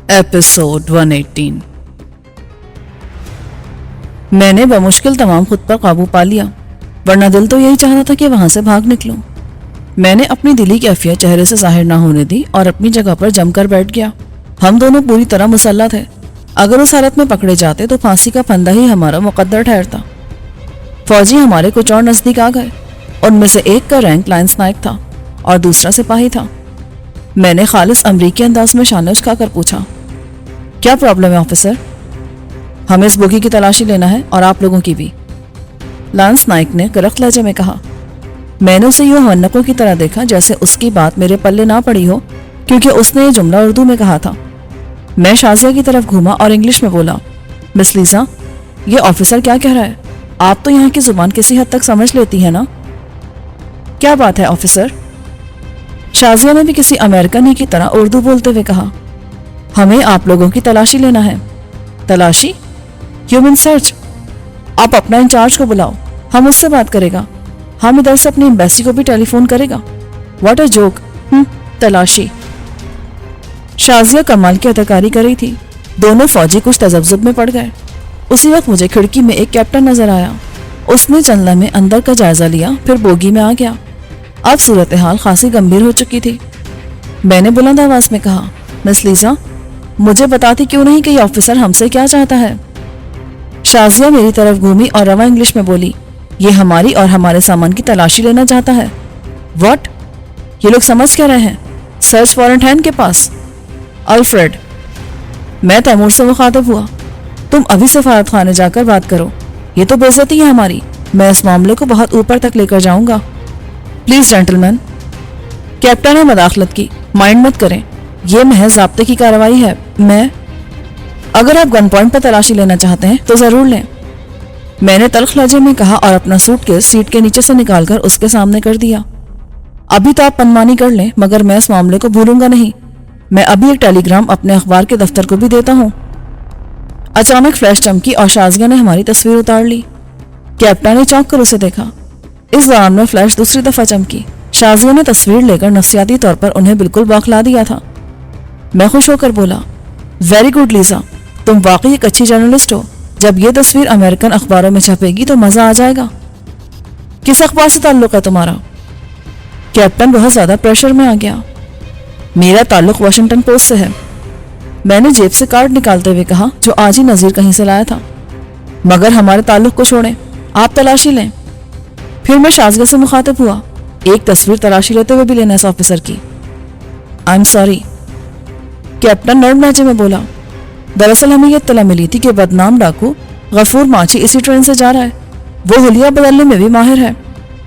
Episode 118। मैंने बमुश्किल तमाम खुद पर काबू पा लिया, वरना दिल तो यही चाहता था कि वहां से भाग निकलूं। मैंने अपनी दिली कैफियत चेहरे से जाहिर ना होने दी और अपनी जगह पर जमकर बैठ गया। हम दोनों पूरी तरह मुसल्ला थे। अगर उस हालत में पकड़े जाते तो फांसी का फंदा ही हमारा मुकद्दर ठहरता। फौजी हमारे कुछ और नजदीक आ गए। उनमें से एक का रैंक लाइंस नायक था और दूसरा सिपाही था। मैंने खालिस अमरीकी अंदाज में शाने उछाकर पूछा, क्या प्रॉब्लम है ऑफिसर? हमें इस बोगी की तलाशी लेना है और आप लोगों की भी, लांस नाइक ने करख्त लहजे में कहा। मैंने उसे यूं हवन्नकों की तरह देखा जैसे उसकी बात मेरे पल्ले ना पड़ी हो, क्योंकि उसने ये जुमला उर्दू में कहा था। मैं शाजिया की तरफ घूमा और इंग्लिश में बोला, मिस लीजा, ये ऑफिसर क्या कह रहा है? आप तो यहाँ की जुबान किसी हद तक समझ लेती है ना? क्या बात है ऑफिसर? शाजिया ने भी किसी अमेरिकन ही की तरह उर्दू बोलते हुए कहा, हमें आप लोगों की तलाशी लेना है। तलाशी? Human search? आप अपना इंचार्ज को बुलाओ, हम उससे बात करेगा। हम इधर से अपनी एम्बेसी को भी टेलीफोन करेगा। What a joke. तलाशी। शाजिया कमाल की अदाकारी कर रही थी। दोनों फौजी कुछ तजब्जुब में पड़ गए। उसी वक्त मुझे खिड़की में एक कैप्टन नजर आया। उसने जंगला में अंदर का जायजा लिया, फिर बोगी में आ गया। अब सूरत हाल खासी गंभीर हो चुकी थी। मैंने बुलंद आवाज में कहा, मिस लीजा, मुझे बताती क्यों नहीं कि ये ऑफिसर हमसे क्या चाहता है? शाजिया मेरी तरफ घूमी और रवा इंग्लिश में बोली, ये हमारी और हमारे सामान की तलाशी लेना चाहता है। व्हाट? ये लोग समझ क्या रहे हैं? सर्च वारंट है इनके पास। अल्फ्रेड, मैं तैमूर से मुखातिब हुआ, तुम अभी सफारत खाने जाकर बात करो। ये तो बेइज्जती है हमारी। मैं इस मामले को बहुत ऊपर तक लेकर जाऊंगा। Please gentleman. कैप्टन ने मदाखलत की, माइंड मत करें, यह महज ज़ाब्ते की कार्रवाई है। अगर आप गन पॉइंट पर तलाशी लेना चाहते हैं तो जरूर लें, मैंने तल्ख लहजे में कहा और अपना सूटकेस सीट के नीचे से निकालकर उसके सामने कर दिया। अभी तो आप मनमानी कर लें, मगर मैं इस मामले को भूलूंगा नहीं। मैं अभी एक टेलीग्राम अपने अखबार के दफ्तर को भी देता हूँ। अचानक फ्लैश चमकी और शाजिया ने हमारी तस्वीर उतार ली। कैप्टन ने चौंक कर उसे देखा। इस दौरान में फ्लैश दूसरी दफा चमकी। शाजिया ने तस्वीर लेकर नफ्सियाती तौर पर उन्हें बिल्कुल बौखला दिया था। मैं खुश होकर बोला, वेरी गुड लीजा, तुम वाकई एक अच्छी जर्नलिस्ट हो। जब ये तस्वीर अमेरिकन अखबारों में छपेगी तो मजा आ जाएगा। किस अखबार से ताल्लुक है तुम्हारा? कैप्टन बहुत ज्यादा प्रेशर में आ गया। मेरा ताल्लुक वाशिंगटन पोस्ट से है, मैंने जेब से कार्ड निकालते हुए कहा, जो आज ही नजीर कहीं से लाया था। मगर हमारे ताल्लुक को छोड़ें, आप तलाशी लें। फिर मैं शाजिया से मुखातिब हुआ, एक तस्वीर तलाशी लेते हुए भी लेना इस ऑफिसर की। आई एम सॉरी, कैप्टन नर्म लहजे में बोला। दरअसल हमें यह इत्तला मिली थी कि बदनाम डाकू गफूर माची इसी ट्रेन से जा रहा है। वो हुलिया बदलने में भी माहिर है।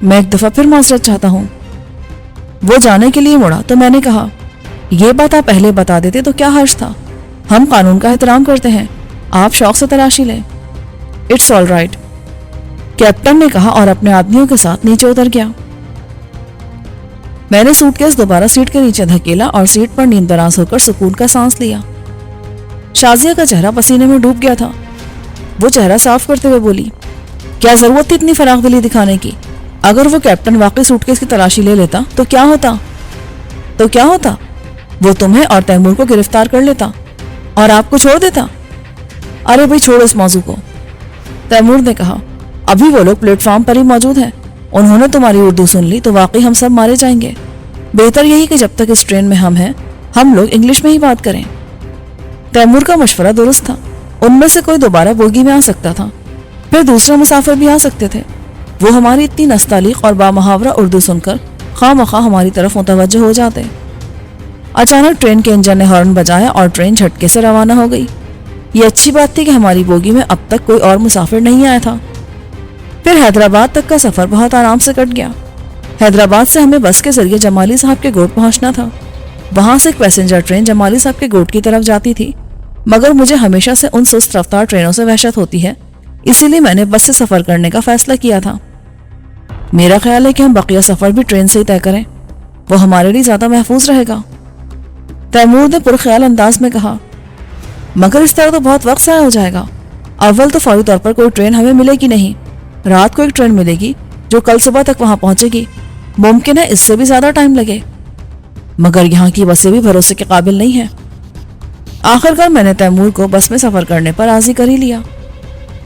मैं एक दफा फिर माजरत चाहता हूँ। वो जाने के लिए मुड़ा तो मैंने कहा, ये बात आप पहले बता देते तो क्या हर्ज था? हम कानून का एहतराम करते हैं, आप शौक से तलाशी लें। इट्स ऑल राइट, कैप्टन ने कहा और अपने आदमियों के साथ नीचे उतर गया। मैंने सूटकेस दोबारा सीट के नीचे धकेला और सीट पर नींदराज होकर सुकून का सांस लिया। शाजिया का चेहरा पसीने में डूब गया था। वो चेहरा साफ करते हुए बोली, क्या जरूरत थी इतनी फराख दिली दिखाने की? अगर वो कैप्टन वाकई सूटकेस की तलाशी ले लेता तो क्या होता? वो तुम्हें और तैमूर को गिरफ्तार कर लेता और आपको छोड़ देता। अरे भाई छोड़ो इस मौजू को, तैमूर ने कहा। अभी वो लोग प्लेटफॉर्म पर ही मौजूद हैं। उन्होंने तुम्हारी उर्दू सुन ली तो वाकई हम सब मारे जाएंगे। बेहतर यही कि जब तक इस ट्रेन में हम हैं, हम लोग इंग्लिश में ही बात करें। तैमूर का मशवरा दुरुस्त था। उनमें से कोई दोबारा बोगी में आ सकता था, फिर दूसरे मुसाफिर भी आ सकते थे। वो हमारी इतनी नस्तालीक और बामहावरा उर्दू सुनकर खामखा हमारी तरफ मुतवज्जो हो जाते। अचानक ट्रेन के इंजन ने हॉर्न बजाया और ट्रेन झटके से रवाना हो गई। ये अच्छी बात थी कि हमारी बोगी में अब तक कोई और मुसाफिर नहीं आया था। फिर हैदराबाद तक का सफर बहुत आराम से कट गया। हैदराबाद से हमें बस के जरिए जमाली साहब के गोट पहुंचना था। वहां से एक पैसेंजर ट्रेन जमाली साहब के गोट की तरफ जाती थी, मगर मुझे हमेशा से उन सुस्त रफ्तार ट्रेनों से वहशत होती है, इसीलिए मैंने बस से सफर करने का फैसला किया था। मेरा ख्याल है कि हम बकिया सफर भी ट्रेन से ही तय करें, वो हमारे लिए ज्यादा महफूज रहेगा, तैमूर ने पुरख्याल अंदाज में कहा। मगर इस तरह तो बहुत वक्त ज़ाया हो जाएगा। अव्वल तो फौरी तौर पर कोई ट्रेन हमें मिलेगी नहीं। रात को एक ट्रेन मिलेगी जो कल सुबह तक वहां पहुंचेगी। मुमकिन है इससे भी ज्यादा टाइम लगे, मगर यहाँ की बसें भी भरोसे के काबिल नहीं है। آخر کار میں نے تیمور کو بس میں سفر کرنے پر راضی کر ہی لیا۔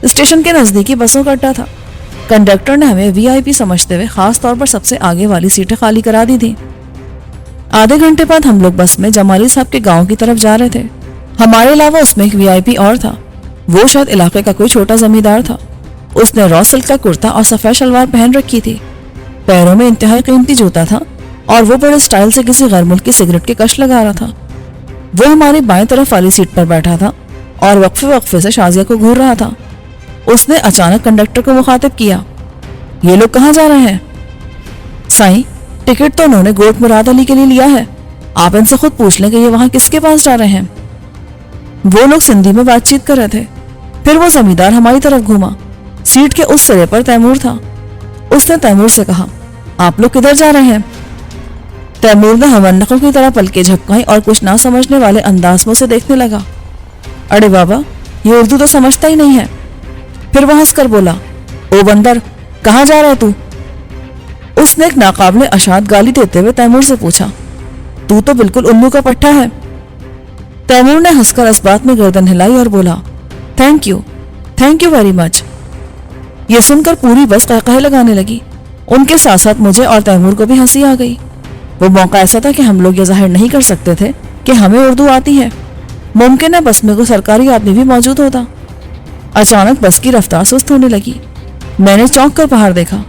اسٹیشن کے نزدیکی بسوں کا اڈا تھا۔ کنڈکٹر نے ہمیں وی آئی پی سمجھتے ہوئے خاص طور پر سب سے آگے والی سیٹیں خالی کرا دی تھیں۔ آدھے گھنٹے بعد ہم لوگ بس میں جمالی صاحب کے گاؤں کی طرف جا رہے تھے۔ ہمارے علاوہ اس میں ایک وی آئی پی اور تھا۔ وہ شاید علاقے کا کوئی چھوٹا زمیندار تھا۔ اس نے رو سلک کا کرتا اور سفید شلوار پہن رکھی تھی۔ پیروں میں انتہائی قیمتی جوتا تھا اور وہ بڑے سٹائل سے کسی غیر ملکی سگریٹ کے کش لگا رہا تھا۔ وہ ہماری بائیں طرف والی سیٹ پر بیٹھا تھا اور وقفے وقفے سے شازیہ کو گھور رہا تھا۔ اس نے اچانک کنڈکٹر کو مخاطب کیا، یہ لوگ کہاں جا رہے ہیں؟ سائیں، ٹکٹ تو انہوں نے گوٹ مراد علی کے لیے لیا ہے، آپ ان سے خود پوچھ لیں کہ یہ وہاں کس کے پاس جا رہے ہیں۔ وہ لوگ سندھی میں بات چیت کر رہے تھے۔ پھر وہ زمیندار ہماری طرف گھوما۔ سیٹ کے اس سرے پر تیمور تھا۔ اس نے تیمور سے کہا، آپ لوگ کدھر جا رہے ہیں؟ تیمور نے ہمن نقل کی طرح پلکیں جھپکائیں اور کچھ نہ سمجھنے والے انداز میں اسے دیکھنے لگا۔ اڑے بابا، یہ اردو تو سمجھتا ہی نہیں ہے۔ پھر وہ ہنس کر بولا، او بندر، کہاں جا رہا ہے تو؟ اس نے ایک ناقابل اشاد گالی دیتے ہوئے تیمور سے پوچھا، تو بالکل الو کا پٹھا ہے۔ تیمور نے ہنس کر اس بات میں گردن ہلائی اور بولا، تھینک یو ویری مچ۔ یہ سن کر پوری بس قہقہے لگانے لگی۔ ان کے ساتھ ساتھ مجھے اور تیمور کو بھی ہنسی آ گئی۔ وہ موقع ایسا تھا کہ ہم لوگ یہ ظاہر نہیں کر سکتے تھے کہ ہمیں اردو آتی ہے۔ ممکن ہے بس میں کوئی سرکاری آدمی بھی موجود ہوتا۔ اچانک بس کی رفتار سست ہونے لگی۔ میں نے چونک کر باہر دیکھا۔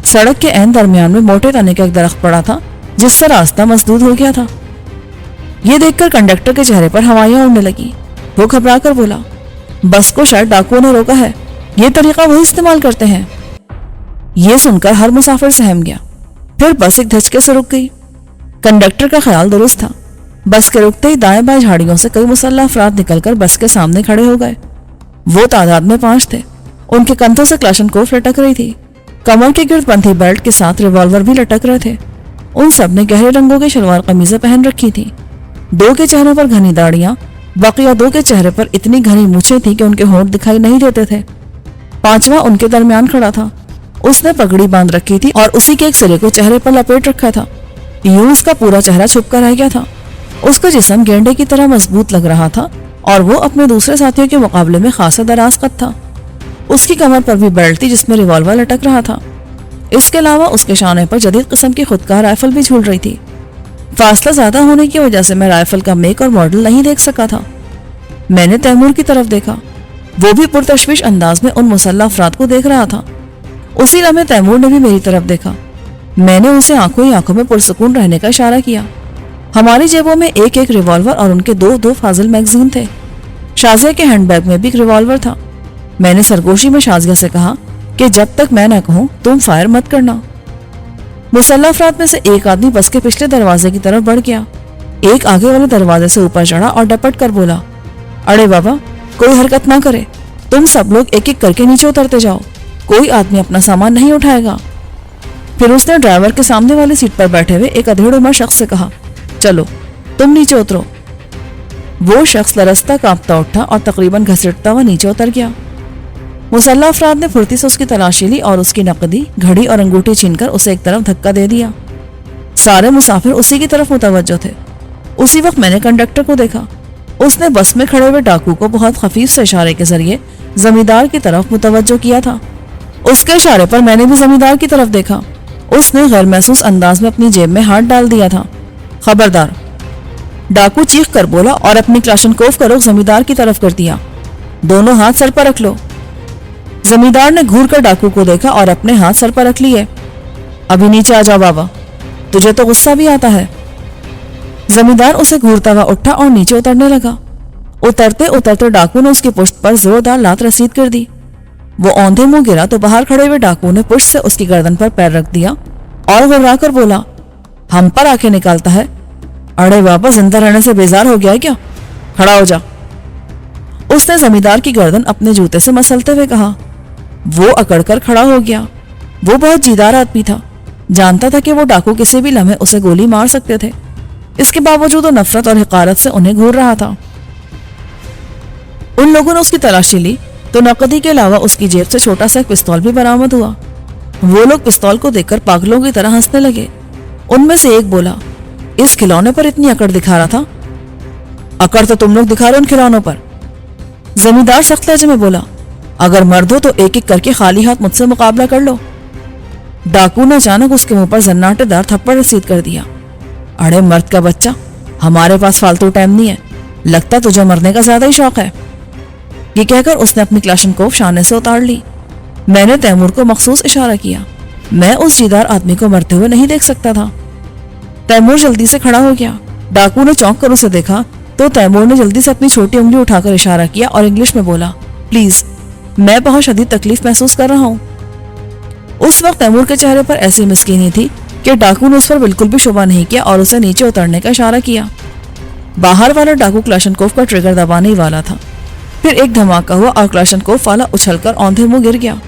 سڑک کے عین درمیان میں موٹے تنے کا ایک درخت پڑا تھا جس سے راستہ مسدود ہو گیا تھا۔ یہ دیکھ کر کنڈکٹر کے چہرے پر ہوائیاں اڑنے لگی۔ وہ گھبرا کر بولا، بس کو شاید ڈاکوؤں نے روکا ہے، یہ طریقہ وہی استعمال کرتے ہیں۔ یہ سن کر ہر مسافر سہم گیا۔ پھر بس ایک دھچکے سے رک گئی۔ کنڈکٹر کا خیال درست تھا۔ بس کے رکتے ہی دائیں بائیں جھاڑیوں سے کئی مسلح افراد نکل کر بس کے سامنے کھڑے ہو گئے۔ وہ تعداد میں 5 تھے۔ ان کے کندھوں سے کلاشنکوف لٹک رہی تھی۔ کمر کے گرد بندھی بیلٹ کے ساتھ ریوالور بھی لٹک رہے تھے۔ ان سب نے گہرے رنگوں کے شلوار قمیضیں پہن رکھی تھی۔ 2 کے چہروں پر گھنی داڑیاں، بقیہ 2 کے چہرے پر اتنی گھنی مونچھیں تھیں کہ ان کے ہونٹ دکھائی نہیں دیتے تھے۔ 5واں ان کے درمیان کھڑا تھا۔ اس نے پگڑی باندھ رکھی تھی اور اسی کے ایک سرے کو چہرے پر لپیٹ رکھا تھا۔ یوں اس کا پورا چہرہ چھپ کر رہ گیا تھا۔ اس کا جسم گینڈے کی طرح مضبوط لگ رہا تھا اور وہ اپنے دوسرے ساتھیوں کے مقابلے میں خاصا دراز قد تھا۔ اس کی کمر پر بھی بیلٹ تھی جس میں ریوالور لٹک رہا تھا۔ اس کے علاوہ اس کے شانے پر جدید قسم کی خودکار رائفل بھی جھول رہی تھی۔ فاصلہ زیادہ ہونے کی وجہ سے میں رائفل کا میک اور ماڈل نہیں دیکھ سکا تھا۔ میں نے تیمور کی طرف دیکھا۔ وہ بھی پرتشویش انداز میں ان مسلح افراد کو دیکھ رہا تھا۔ اسی لمحے تیمور نے بھی میری طرف دیکھا۔ میں نے اسے آنکھوں ہی آنکھوں میں پرسکون رہنے کا اشارہ کیا۔ ہماری جیبوں میں ایک ریوالور اور ان کے 2 فاضل میگزین تھے۔ شازیہ کے ہینڈ بیگ میں بھی ایک ریوالور تھا۔ میں نے سرگوشی میں شازیہ سے کہا کہ جب تک میں نہ کہوں تم فائر مت کرنا۔ مسلح افراد میں سے ایک آدمی بس کے پچھلے دروازے کی طرف بڑھ گیا۔ ایک آگے والے دروازے سے اوپر چڑھا اور ڈپٹ کر بولا، اڑے بابا، کوئی حرکت نہ کرے، تم سب لوگ ایک ایک کر کے نیچے اترتے جاؤ، کوئی آدمی اپنا سامان نہیں اٹھائے گا۔ پھر اس نے ڈرائیور کے سامنے والی سیٹ پر بیٹھے ہوئے ایک ادھیڑ عمر شخص سے کہا، چلو تم نیچے اترو۔ وہ شخص لرزتا کانپتا اٹھا اور تقریباً گھسٹتا ہوا نیچے اتر گیا۔ مسلح افراد نے پھرتی سے اس کی تلاشی لی اور اس کی نقدی، گھڑی اور انگوٹھی چھین کر اسے ایک طرف دھکا دے دیا۔ سارے مسافر اسی کی طرف متوجہ تھے۔ اسی وقت میں نے کنڈکٹر کو دیکھا۔ اس نے بس میں کھڑے ہوئے ڈاکو کو بہت خفیف سے اشارے کے ذریعے زمیندار کی طرف متوجہ کیا تھا۔ اس کے اشارے پر میں نے بھی زمیندار کی طرف دیکھا۔ اس نے غیر محسوس انداز میں اپنی جیب میں ہاتھ ڈال دیا تھا۔ خبردار، ڈاکو چیخ کر بولا اور اپنی کلاشنکوف کا رخ زمیندار کی طرف کر دیا۔ دونوں ہاتھ سر پر رکھ لو۔ زمیندار نے گھور کر ڈاکو کو دیکھا اور اپنے ہاتھ سر پر رکھ لیے۔ ابھی نیچے آ جاؤ بابا، تجھے تو غصہ بھی آتا ہے۔ زمیندار اسے گھورتا ہوا اٹھا اور نیچے اترنے لگا۔ اترتے اترتے ڈاکو نے اس کی پشت پر زوردار لات رسید کر دی۔ وہ اوندھے منہ گرا تو باہر کھڑے ہوئے ڈاکو نے پشت سے اس کی گردن پر پیر رکھ دیا اور گھبرا کر بولا، ہم پر آنکھیں نکالتا ہے؟ اڑے بابا، زندہ رہنے سے بیزار ہو گیا ہے کیا؟ کھڑا ہو جا۔ اس نے زمیندار کی گردن اپنے جوتے سے مسلتے ہوئے کہا۔ وہ اکڑ کر کھڑا ہو گیا۔ وہ بہت جیدار آدمی تھا، جانتا تھا کہ وہ ڈاکو کسی بھی لمحے اسے گولی مار سکتے تھے۔ اس کے باوجود وہ نفرت اور حقارت سے انہیں گھور رہا تھا۔ ان لوگوں نے اس کی تلاشی لی تو نقدی کے علاوہ اس کی جیب سے چھوٹا سا ایک پستول بھی برآمد ہوا۔ وہ لوگ پستول کو دیکھ کر پاگلوں کی طرح ہنسنے لگے۔ ان میں سے ایک بولا، اس کھلونے پر اتنی اکڑ دکھا رہا تھا؟ अकड़ तो तुम लोग दिखा रहे हो उन खिलौनों पर। जमींदार सख्त लहजे में बोला, अगर मर्द हो तो एक एक करके खाली हाथ मुझसे मुकाबला कर लो। डाकू ने अचानक उसके मुंह पर जन्नाटेदार थप्पड़ रसीद कर दिया। अरे मर्द का बच्चा, हमारे पास फालतू टाइम नहीं है, लगता तुझे मरने का ज्यादा ही शौक है। ये कहकर उसने अपनी क्लाशनकोफ शाने से उतार ली। मैंने तैमूर को मखसूस इशारा किया। मैं उस जीदार आदमी को मरते हुए नहीं देख सकता था। तैमूर जल्दी से खड़ा हो गया। डाकू ने चौंक कर उसे देखा तो तैमूर ने जल्दी से अपनी छोटी उंगली उठाकर इशारा किया और इंग्लिश में बोला, प्लीज, मैं बहुत शदीद तकलीफ महसूस कर रहा हूँ। उस वक्त तैमूर के चेहरे पर ऐसी मिस्कीनी थी कि डाकू ने उस पर बिल्कुल भी शुबा नहीं किया और उसे नीचे उतरने का इशारा किया। बाहर वाला डाकू क्लाशनकोफ का ट्रिगर दबाने ही वाला था। फिर एक धमाका हुआ और क्लाशनकोफ वाला उछलकर औंधे मुंह गिर गया।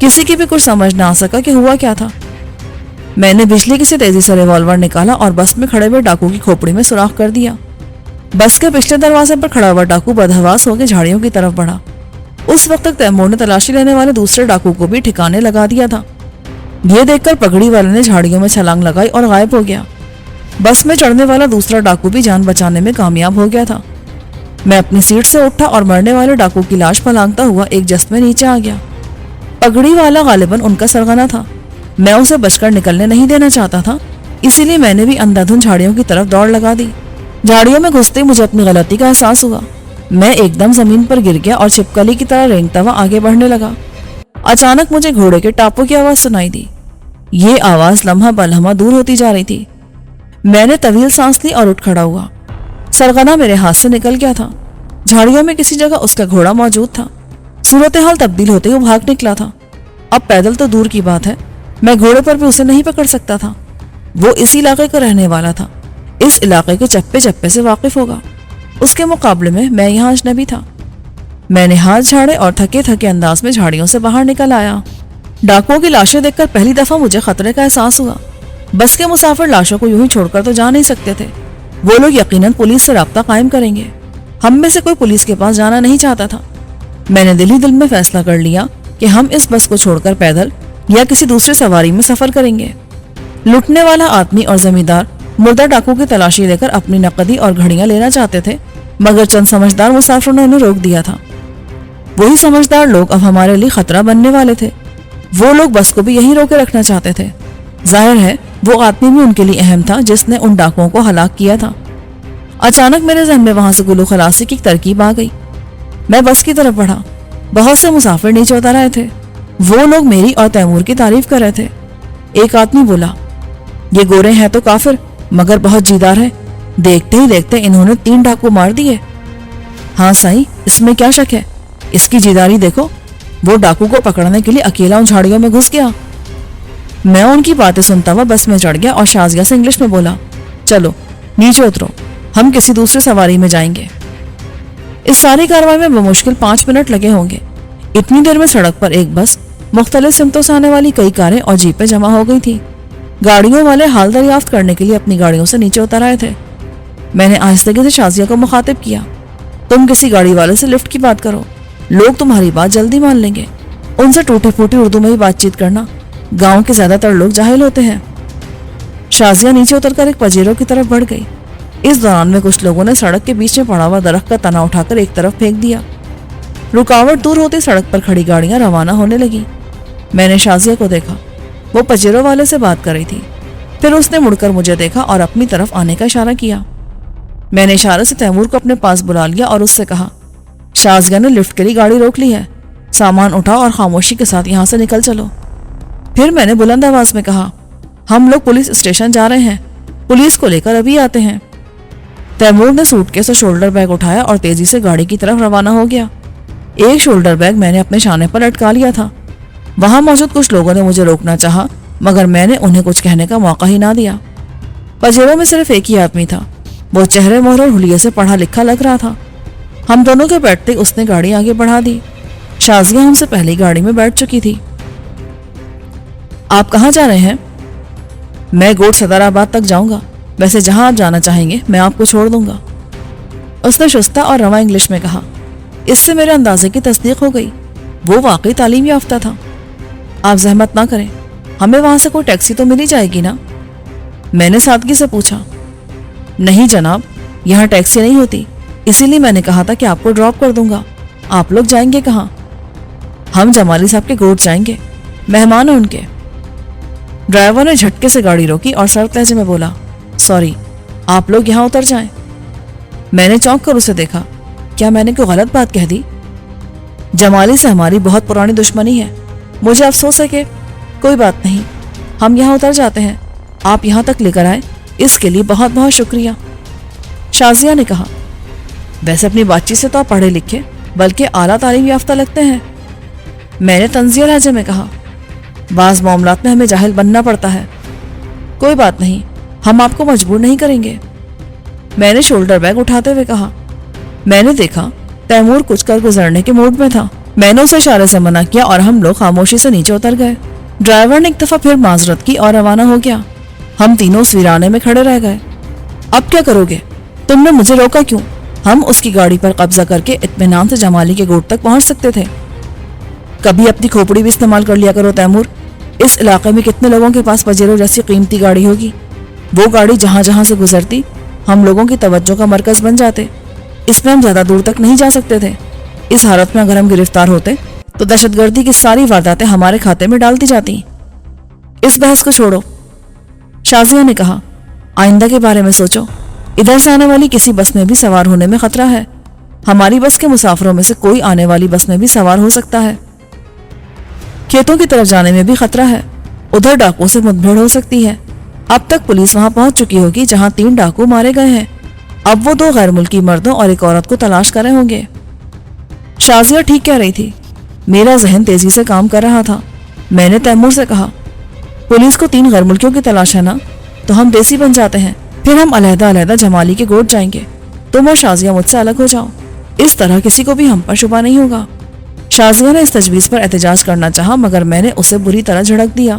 किसी की भी कुछ समझ ना आ सका कि हुआ क्या था। मैंने बिजली की से तेजी से रिवॉल्वर निकाला और बस में खड़े हुए डाकू की खोपड़ी में सुराख कर दिया। बस के पिछले दरवाजे पर खड़ा हुआ डाकू बदहवास होकर झाड़ियों की तरफ बढ़ा। उस वक्त तक तैमूर ने तलाशी लेने वाले दूसरे डाकू को भी ठिकाने लगा दिया था। ये देखकर पगड़ी वाले ने झाड़ियों में छलांग लगाई और गायब हो गया। बस में चढ़ने वाला दूसरा डाकू भी जान बचाने में कामयाब हो गया था। मैं अपनी सीट से उठा और मरने वाले डाकू की लाश फलांगता हुआ एक जस्त में नीचे आ गया। पगड़ी वाला गालिबन उनका सरगना था। मैं उसे बचकर निकलने नहीं देना चाहता था, इसीलिए मैंने भी अंधाधुंध झाड़ियों की तरफ दौड़ लगा दी। झाड़ियों में घुसते मुझे अपनी गलती का एहसास हुआ। मैं एकदम जमीन पर गिर गया और छिपकली की तरह रेंगता हुआ आगे बढ़ने लगा। अचानक मुझे घोड़े के टापों की आवाज सुनाई दी। ये आवाज लम्हा बलम्हा दूर होती जा रही थी। मैंने तवील सांस ली और उठ खड़ा हुआ। सरगना मेरे हाथ से निकल गया था। झाड़ियों में किसी जगह उसका घोड़ा मौजूद था। सूरत हाल तब्दील होते हुए भाग निकला था। अब पैदल तो दूर की बात है, मैं घोड़े पर भी उसे नहीं पकड़ सकता था। वो इस इलाके का रहने वाला था, इस इलाके के चप्पे चप्पे से वाकिफ होगा। उसके मुकाबले में मैं यहाँ अजनबी था। मैंने हाथ झाड़े और थके थके अंदाज में झाड़ियों से बाहर निकल आया। डाकुओं की लाशें देखकर पहली दफा मुझे खतरे का एहसास हुआ। बस के मुसाफिर लाशों को यूं ही छोड़कर तो जा नहीं सकते थे। वो लोग यकीनन पुलिस से राब्ता कायम करेंगे। हम में से कोई पुलिस के पास जाना नहीं चाहता था। मैंने दिल ही दिल में फैसला कर लिया कि हम इस बस को छोड़कर पैदल या किसी दूसरी सवारी में सफर करेंगे। लुटने वाला आदमी और जमींदार मुर्दा डाकू की तलाशी लेकर अपनी नकदी और घड़ियां लेना चाहते थे, मगर चंद समझदार मुसाफिरों ने उन्हें रोक दिया था। वही समझदार लोग अब हमारे लिए खतरा बनने वाले थे। वो लोग बस को भी यहीं रोके रखना चाहते थे। जाहिर है वो आदमी भी उनके लिए अहम था जिसने उन डाकुओं को हलाक किया था। अचानक मेरे जहन में वहां से गुलू खलासी की तरकीब आ गई। मैं बस की तरफ बढ़ा। बहुत से मुसाफिर नीचे उतर आए थे। वो लोग मेरी और तैमूर की तारीफ कर रहे थे। एक आदमी बोला, ये गोरे हैं तो काफिर, मगर बहुत जीदार है। देखते ही देखते इन्होंने 3 डाकू मार दिए। हाँ साईं, इसमें क्या शक है। इसकी जीदारी देखो, वो डाकू को पकड़ने के लिए अकेला उन झाड़ियों में घुस गया। मैं उनकी बातें सुनता हुआ बस में चढ़ गया और शाजिया से इंग्लिश में बोला, चलो नीचे उतरो, हम किसी दूसरी सवारी में जाएंगे। इस सारी कार्रवाई में बमुश्किल 5 मिनट लगे होंगे। इतनी देर में सड़क पर एक बस, मुख्तलिफ सिमतों से आने वाली कई कारें और जीपें जमा हो गई थी। गाड़ियों वाले हाल दरियाफ्त करने के लिए अपनी गाड़ियों से नीचे उतर आए थे। मैंने आहिस्तगी से शाजिया को मुखातिब किया, तुम किसी गाड़ी वाले से लिफ्ट की बात करो, लोग तुम्हारी बात जल्दी मान लेंगे। उनसे टूटी फूटी उर्दू में ही बातचीत करना, गांव के ज्यादातर लोग जाहिल होते हैं। शाजिया नीचे उतरकर एक पजेरो की तरफ बढ़ गई। इस दौरान में कुछ लोगों ने सड़क के बीच में पड़ा हुआ दरख्त का तना उठाकर एक तरफ फेंक दिया। रुकावट दूर होते सड़क पर खड़ी गाड़ियां रवाना होने लगी। मैंने शाजिया को देखा, वो पजेरो वाले से बात कर रही थी। फिर उसने मुड़कर मुझे देखा और अपनी तरफ आने का इशारा किया। मैंने इशारे से तैमूर को अपने पास बुला लिया और उससे कहा, शाजिया ने लिफ्ट के लिए गाड़ी रोक ली है, सामान उठाओ और खामोशी के साथ यहाँ से निकल चलो। फिर मैंने बुलंद आवाज में कहा, हम लोग पुलिस स्टेशन जा रहे हैं, पुलिस को लेकर अभी आते हैं। तैमूर ने सूटकेस और शोल्डर बैग उठाया और तेजी से गाड़ी की तरफ रवाना हो गया। एक शोल्डर बैग मैंने अपने शाने पर लटका लिया था। वहां मौजूद कुछ लोगों ने मुझे रोकना चाहा, मगर मैंने उन्हें कुछ कहने का मौका ही ना दिया। पजेरो में सिर्फ एक ही आदमी था। वो चेहरे मोहर और हुलिये से पढ़ा लिखा लग रहा था। हम दोनों के बैठते उसने गाड़ी आगे बढ़ा दी। शाजिया हमसे पहले गाड़ी में बैठ चुकी थी। आप कहाँ जा रहे हैं? मैं गोट सदराबाद तक जाऊंगा, वैसे जहां आप जाना चाहेंगे मैं आपको छोड़ दूंगा। उसने शुस्ता और रवा इंग्लिश में कहा। इससे मेरे अंदाजे की तस्दीक हो गई, वो वाकई तालीम याफ्ता था। आप जहमत ना करें, हमें वहां से कोई टैक्सी तो मिल ही जाएगी ना? मैंने सादगी से पूछा। नहीं जनाब, यहाँ टैक्सी नहीं होती, اسی لیے میں نے کہا تھا کہ آپ کو ڈراپ کر دوں گا. آپ لوگ جائیں گے کہاں؟ ہم جمالی صاحب کے گوٹ جائیں گے, مہمان ہیں ان کے. ڈرائیور نے جھٹکے سے گاڑی روکی اور سرد لہجے میں بولا, سوری, آپ لوگ یہاں اتر جائیں. میں نے چونک کر اسے دیکھا. کیا میں نے کوئی غلط بات کہہ دی؟ جمالی سے ہماری بہت پرانی دشمنی ہے. مجھے افسوس ہے کہ کوئی بات نہیں, ہم یہاں اتر جاتے ہیں. آپ یہاں تک لے کر آئے, اس کے لیے بہت بہت شکریہ. شازیہ نے کہا, ویسے اپنی بات چیت سے تو آپ پڑھے لکھے بلکہ اعلیٰ تعلیم یافتہ لگتے ہیں. میں نے طنزیہ لہجے میں کہا, بعض معاملات میں ہمیں جاہل بننا پڑتا ہے. کوئی بات نہیں, ہم آپ کو مجبور نہیں کریں گے. میں نے شولڈر بیگ اٹھاتے ہوئے کہا. میں نے دیکھا تیمور کچھ کر گزرنے کے موڈ میں تھا. میں نے اسے اشارے سے منع کیا اور ہم لوگ خاموشی سے نیچے اتر گئے. ڈرائیور نے ایک دفعہ پھر معذرت کی اور روانہ ہو گیا. ہم تینوں اس ویرانے میں کھڑے رہ گئے. اب کیا کرو گے؟ تم نے مجھے روکا کیوں؟ ہم اس کی گاڑی پر قبضہ کر کے اطمینان سے جمالی کے گوٹ تک پہنچ سکتے تھے. کبھی اپنی کھوپڑی بھی استعمال کر لیا کرو تیمور. اس علاقے میں کتنے لوگوں کے پاس پجیرو جیسی قیمتی گاڑی ہوگی. وہ گاڑی جہاں جہاں سے گزرتی ہم لوگوں کی توجہ کا مرکز بن جاتے. اس میں ہم زیادہ دور تک نہیں جا سکتے تھے. اس حالت میں اگر ہم گرفتار ہوتے تو دہشت گردی کی ساری وارداتیں ہمارے کھاتے میں ڈالتی جاتی. اس بحث کو چھوڑو, شازیہ نے کہا. آئندہ کے بارے میں سوچو. ادھر سے آنے والی کسی بس میں بھی سوار ہونے میں خطرہ ہے. ہماری بس کے مسافروں میں سے کوئی آنے والی بس میں بھی سوار ہو سکتا ہے. کھیتوں کی طرف جانے میں بھی خطرہ ہے. ادھر ڈاکو سے مدبھیڑ ہو سکتی ہے. اب تک پولیس وہاں پہنچ چکی ہوگی جہاں 3 ڈاکو مارے گئے ہیں. اب وہ 2 غیر ملکی مردوں اور ایک عورت کو تلاش کر رہے ہوں گے. شازیہ ٹھیک کہہ رہی تھی. میرا ذہن تیزی سے کام کر رہا تھا. میں نے تیمور سے کہا, پولیس کو 3 غیر ملکیوں کی تلاش ہے نا, تو ہم دیسی بن جاتے ہیں. پھر ہم علیحدہ علیحدہ جمالی کے گوٹ جائیں گے. تم اور شازیہ مجھ سے الگ ہو جاؤ. اس طرح کسی کو بھی ہم پر شبہ نہیں ہوگا. شازیہ نے اس تجویز پر احتجاج کرنا چاہا مگر میں نے اسے بری طرح جھڑک دیا.